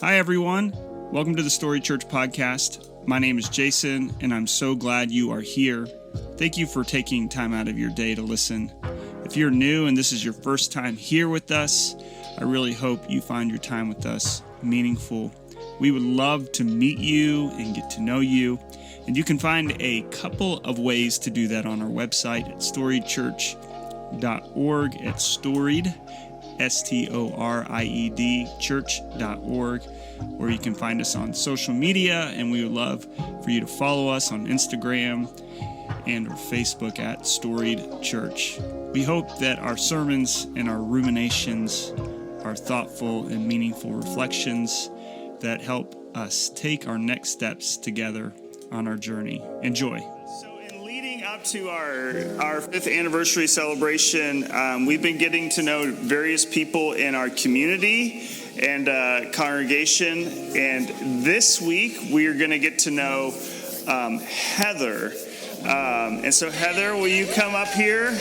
Hi, everyone. Welcome to the Storied Church podcast. My name is Jason, and I'm so glad you are here. Thank you for taking time out of your day to listen. If you're new and this is your first time here with us, I really hope you find your time with us meaningful. We would love to meet you and get to know you, and you can find a couple of ways to do that on our website at storiedchurch.org at storied, STORIED, church.org, or you can find us on social media, and we would love for you to follow us on Instagram and or Facebook at Storied Church. We hope that our sermons and our ruminations are thoughtful and meaningful reflections that help us take our next steps together on our journey. Enjoy. So in leading up to our 5th anniversary celebration, we've been getting to know various people in our community and congregation. And this week, we are going to get to know Heather. And so Heather, will you come up here?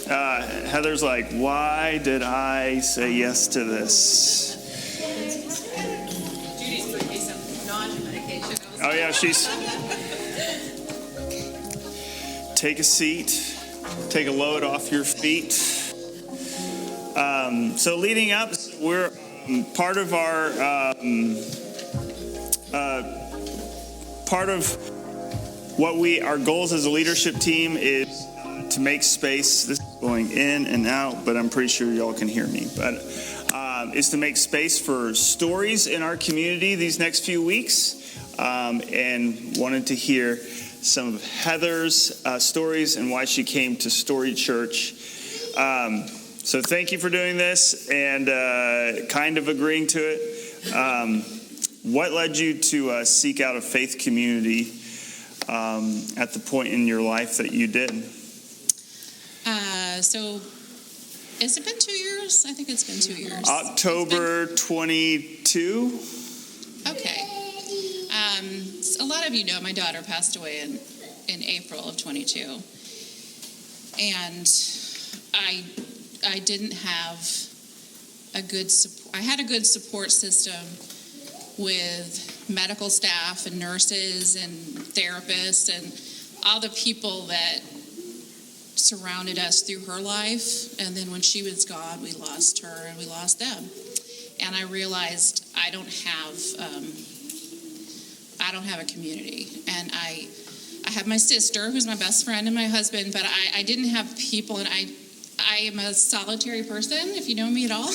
Heather's like, why did I say yes to this? Judy's bringing me some nausea medication. Oh yeah, she's... Take a seat. Take a load off your feet. So leading up, we're part of our our goals as a leadership team is to make space. This is going in and out, but I'm pretty sure y'all can hear me. But is to make space for stories in our community these next few weeks, and wanted to hear some of Heather's stories and why she came to Storied Church. So thank you for doing this and kind of agreeing to it. What led you to seek out a faith community at the point in your life that you did? So has it been 2 years? I think it's been 2 years. October 22. Okay. A lot of you know my daughter passed away in April of 22. And I didn't have a good support. I had a good support system with medical staff and nurses and therapists and all the people that surrounded us through her life. And then when she was gone, we lost her and we lost them. And I realized I don't have a community. And I have my sister, who's my best friend, and my husband, but I didn't have people. And I am a solitary person, if you know me at all.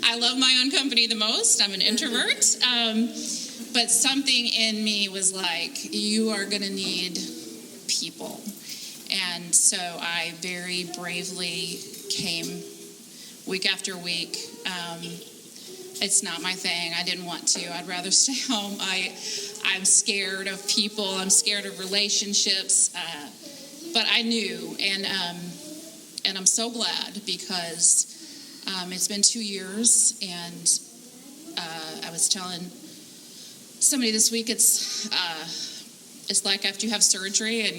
I love my own company the most. I'm an introvert. But something in me was like, you are going to need people. And so I very bravely came week after week. It's not my thing. I didn't want to. I'd rather stay home. I'm scared of people. I'm scared of relationships. But I knew, and I'm so glad because it's been 2 years, and I was telling somebody this week, it's like after you have surgery and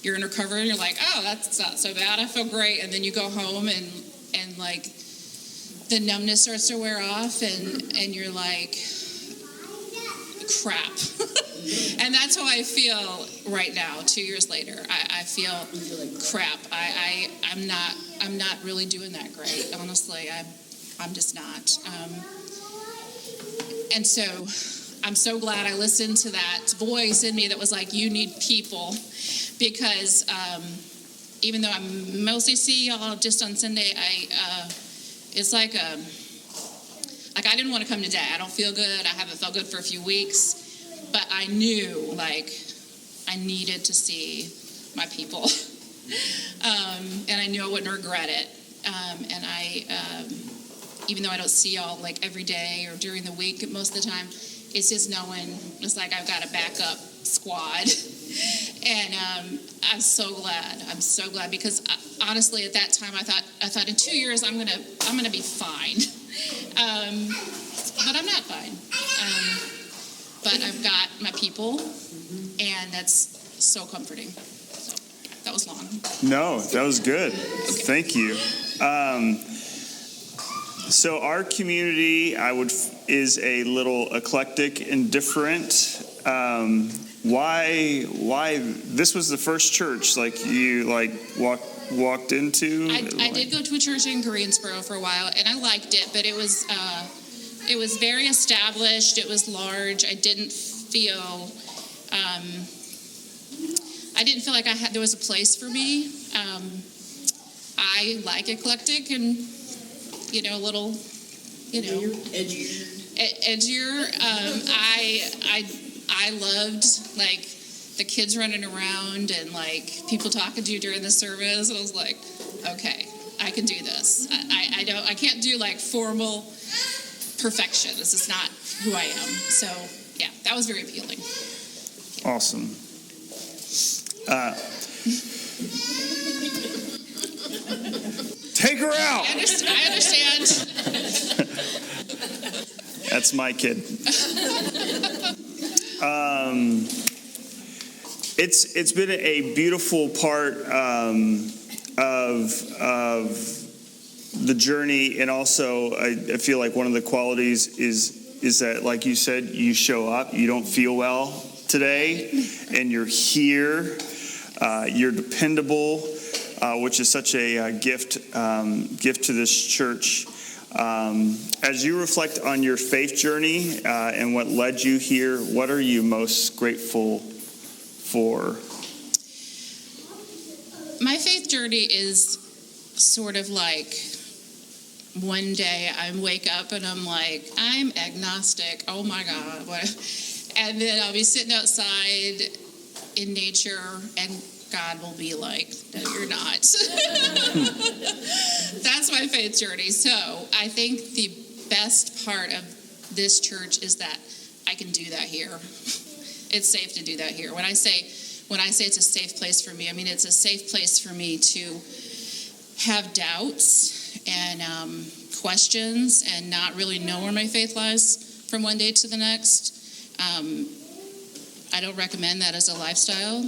you're in recovery and you're like, oh, that's not so bad. I feel great. And then you go home and like the numbness starts to wear off and you're like, crap. And that's how I feel right now, 2 years later. I feel crap. I'm not really doing that great. Honestly, I'm just not. And so I'm so glad I listened to that voice in me that was like, you need people. Because even though I mostly see y'all just on Sunday, it's like I didn't want to come today. I don't feel good. I haven't felt good for a few weeks. But I knew, like, I needed to see my people. And I knew I wouldn't regret it. And even though I don't see y'all, like, every day or during the week most of the time, it's just knowing, it's like I've got a backup squad. And I'm so glad. I'm so glad because honestly, at that time, I thought in 2 years I'm gonna be fine. But I'm not fine. But I've got my people, and that's so comforting. So that was long. No, that was good. Okay. Thank you. So our community, is a little eclectic and different. Why? This was the first church you walked into? I did go to a church in Greensboro for a while, and I liked it, but it was very established. It was large. I didn't feel like there was a place for me. I like eclectic and a little edgier. I loved the kids running around and people talking to you during the service, and I was like, okay, I can do this. I can't do formal perfection. This is not who I am. So yeah, that was very appealing. Awesome. Take her out. I understand. That's my kid. It's been a beautiful part of the journey, and also I feel like one of the qualities is that, like you said, you show up. You don't feel well today, and you're here. You're dependable, which is such a gift to this church. As you reflect on your faith journey and what led you here, what are you most grateful for? My faith journey is sort of one day I wake up and I'm like, I'm agnostic. Oh my God. And then I'll be sitting outside in nature and God will be like, no, you're not. That's my faith journey. So I think the best part of this church is that I can do that here. It's safe to do that here. When I say it's a safe place for me, I mean it's a safe place for me to have doubts and questions and not really know where my faith lies from one day to the next. I don't recommend that as a lifestyle,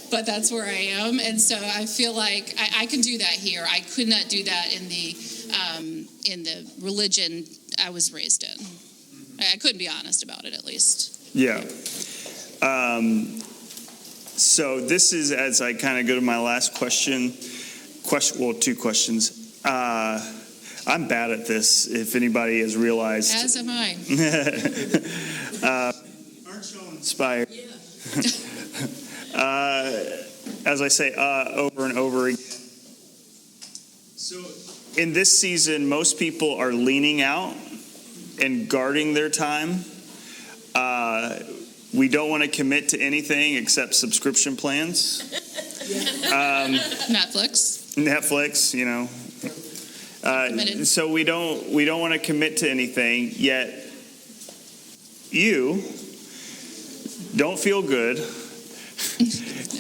but that's where I am, and so I feel like I can do that here. I could not do that in the religion I was raised in. I couldn't be honest about it, at least. Yeah. So this is, as I kind of go to my last question. Well, two questions. I'm bad at this, if anybody has realized. As am I. Aren't so inspired. As I say over and over again. So in this season, most people are leaning out and guarding their time. We don't want to commit to anything except subscription plans. Netflix, so we don't want to commit to anything, yet you don't feel good,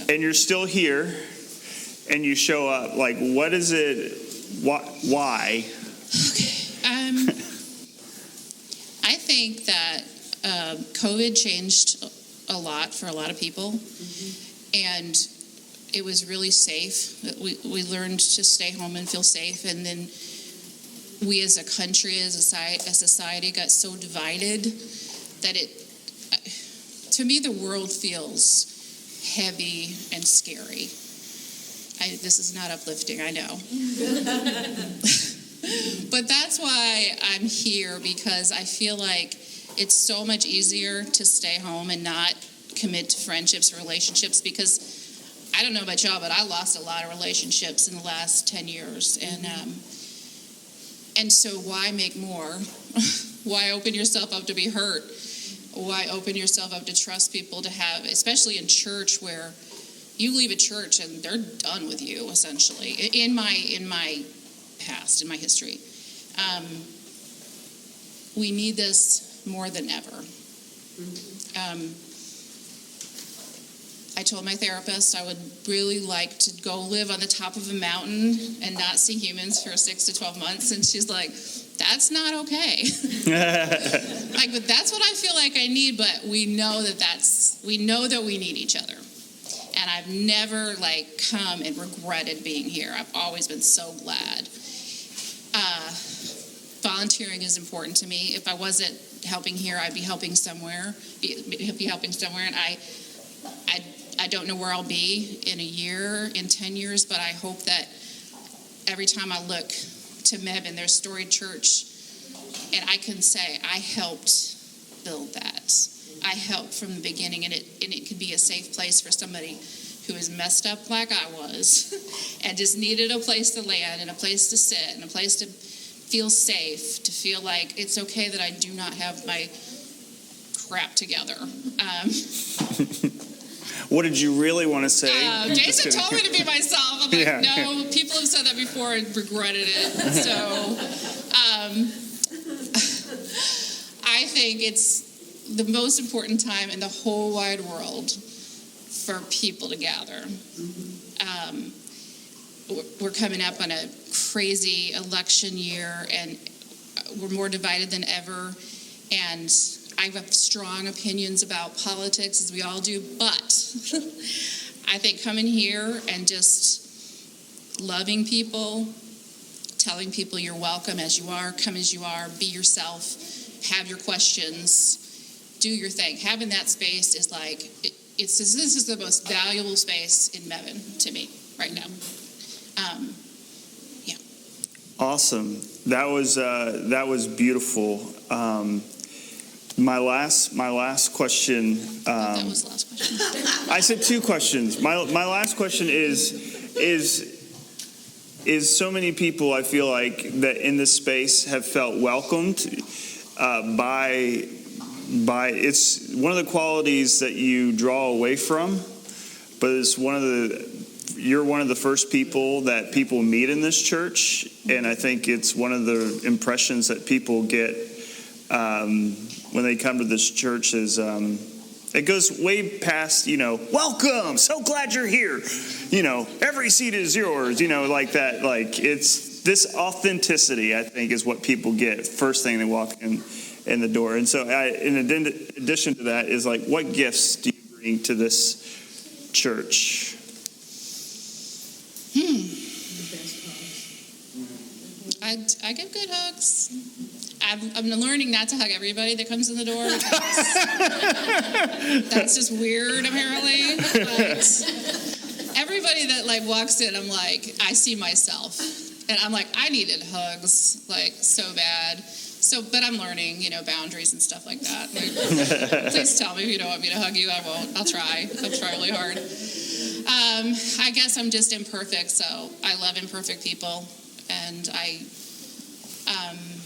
and you're still here, and you show up. What is it? Why? Okay. I think that COVID changed a lot for a lot of people, and it was really safe. We learned to stay home and feel safe, and then we as a country, as a society, got so divided that to me, the world feels heavy and scary. This is not uplifting, I know. But that's why I'm here, because I feel like it's so much easier to stay home and not commit to friendships or relationships, because I don't know about y'all, but I lost a lot of relationships in the last 10 years. And so why make more? Why open yourself up to be hurt? Why open yourself up to trust people to have, especially in church, where you leave a church and they're done with you, essentially, in my past, in my history. We need this more than ever. I told my therapist I would really like to go live on the top of a mountain and not see humans for 6 to 12 months. And she's like, that's not okay. But that's what I feel like I need. But we know that we need each other. And I've never come and regretted being here. I've always been so glad. volunteering is important to me. If I wasn't helping here, I'd be helping somewhere. And I don't know where I'll be in a year, in 10 years, but I hope that every time I look to Mebane, there's Storied Church, and I can say I helped build that. I helped from the beginning, and it could be a safe place for somebody who is messed up like I was and just needed a place to land and a place to sit and a place to feel safe, to feel like it's okay that I do not have my crap together. What did you really want to say? Jason told me to be myself. I'm like, no, people have said that before and regretted it. So I think it's the most important time in the whole wide world for people to gather. We're coming up on a crazy election year, and we're more divided than ever. And I have strong opinions about politics, as we all do, but I think coming here and just loving people, telling people you're welcome as you are, come as you are, be yourself, have your questions, do your thing. Having that space is like, this is the most valuable space in Mebane to me right now. Yeah. Awesome. That was beautiful. My last question. That was the last question. I said two questions. My last question is so many people, I feel like, that in this space have felt welcomed by it's one of the qualities that you draw away from, but it's you're one of the first people that people meet in this church, and I think it's one of the impressions that people get when they come to this church is it goes way past, welcome, so glad you're here, every seat is yours, like that. Like, it's this authenticity, I think, is what people get first thing they walk in the door. And so in addition to that is like, what gifts do you bring to this church? I give good hugs. I'm learning not to hug everybody that comes in the door. That's just weird, apparently. But everybody that walks in, I'm like, I see myself, and I'm like, I needed hugs so bad. So, but I'm learning, boundaries and stuff like that. Please tell me if you don't want me to hug you. I won't. I'll try really hard. I guess I'm just imperfect, so I love imperfect people, and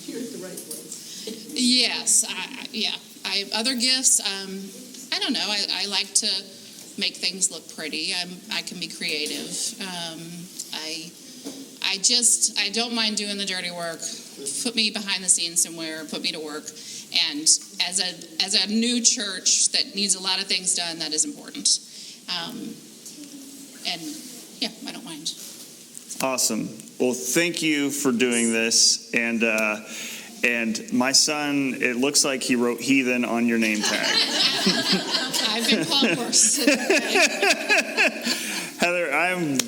you're at the right place. Yes, I have other gifts. I don't know. I like to make things look pretty. I can be creative. I don't mind doing the dirty work. Put me behind the scenes somewhere. Put me to work. And as a new church that needs a lot of things done, that is important. And yeah, I don't mind. Awesome. Well, thank you for doing this. And my son, it looks like he wrote heathen on your name tag. I've been called worse. Heather, I'm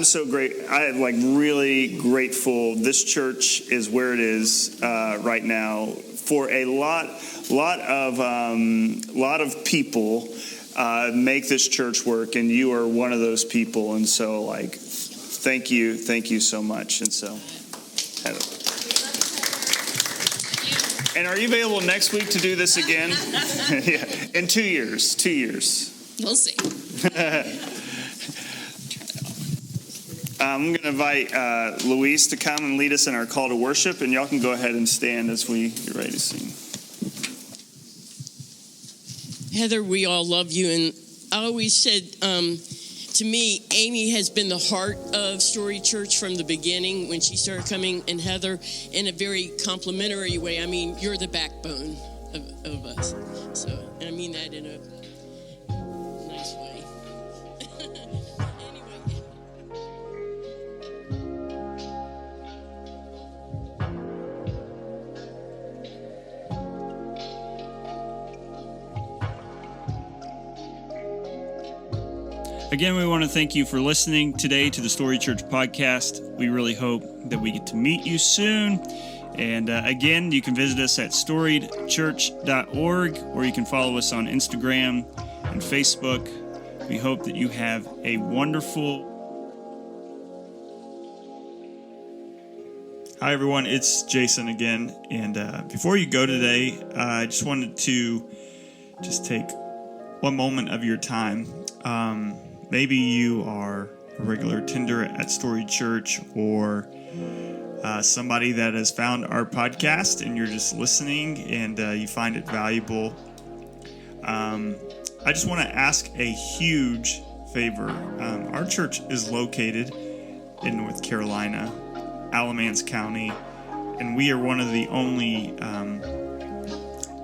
so great. I'm really grateful. This church is where it is right now for a lot of people make this church work, and you are one of those people. And so, thank you so much. And so, Heather. And are you available next week to do this again? Yeah, in 2 years. 2 years. We'll see. I'm going to invite Louise to come and lead us in our call to worship, and y'all can go ahead and stand as we get ready to sing. Heather, we all love you, and I always said, to me, Amy has been the heart of Storied Church from the beginning when she started coming, and Heather, in a very complimentary way. I mean, you're the backbone of us. So, and I mean that in a nice way. Anyway. Again, we want to thank you for listening today to the Storied Church podcast. We really hope that we get to meet you soon And again, you can visit us at storiedchurch.org, or you can follow us on Instagram and Facebook. We hope that you have a wonderful... Hi, everyone. It's Jason again. And before you go today, I just wanted to take one moment of your time. Maybe you are a regular attender at Storied Church, or somebody that has found our podcast and you're just listening and you find it valuable. I just want to ask a huge favor. Our church is located in North Carolina, Alamance County, and we are one of the only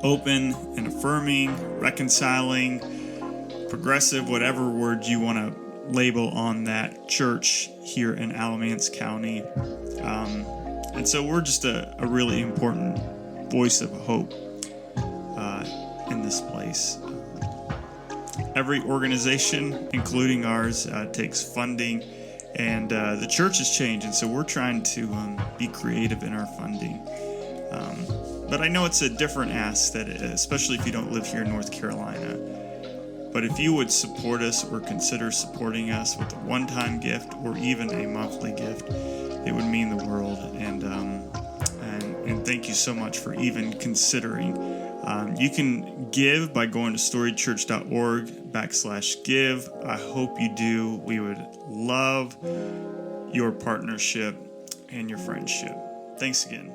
open and affirming, reconciling, progressive, whatever word you want to label on that church here in Alamance County. And so we're just a really important voice of hope in this place. Every organization, including ours, takes funding, and the church has changed, and so we're trying to be creative in our funding. But I know it's a different ask, that especially if you don't live here in North Carolina. But if you would support us or consider supporting us with a one-time gift or even a monthly gift, it would mean the world. And thank you so much for even considering. You can give by going to storiedchurch.org/give. I hope you do. We would love your partnership and your friendship. Thanks again.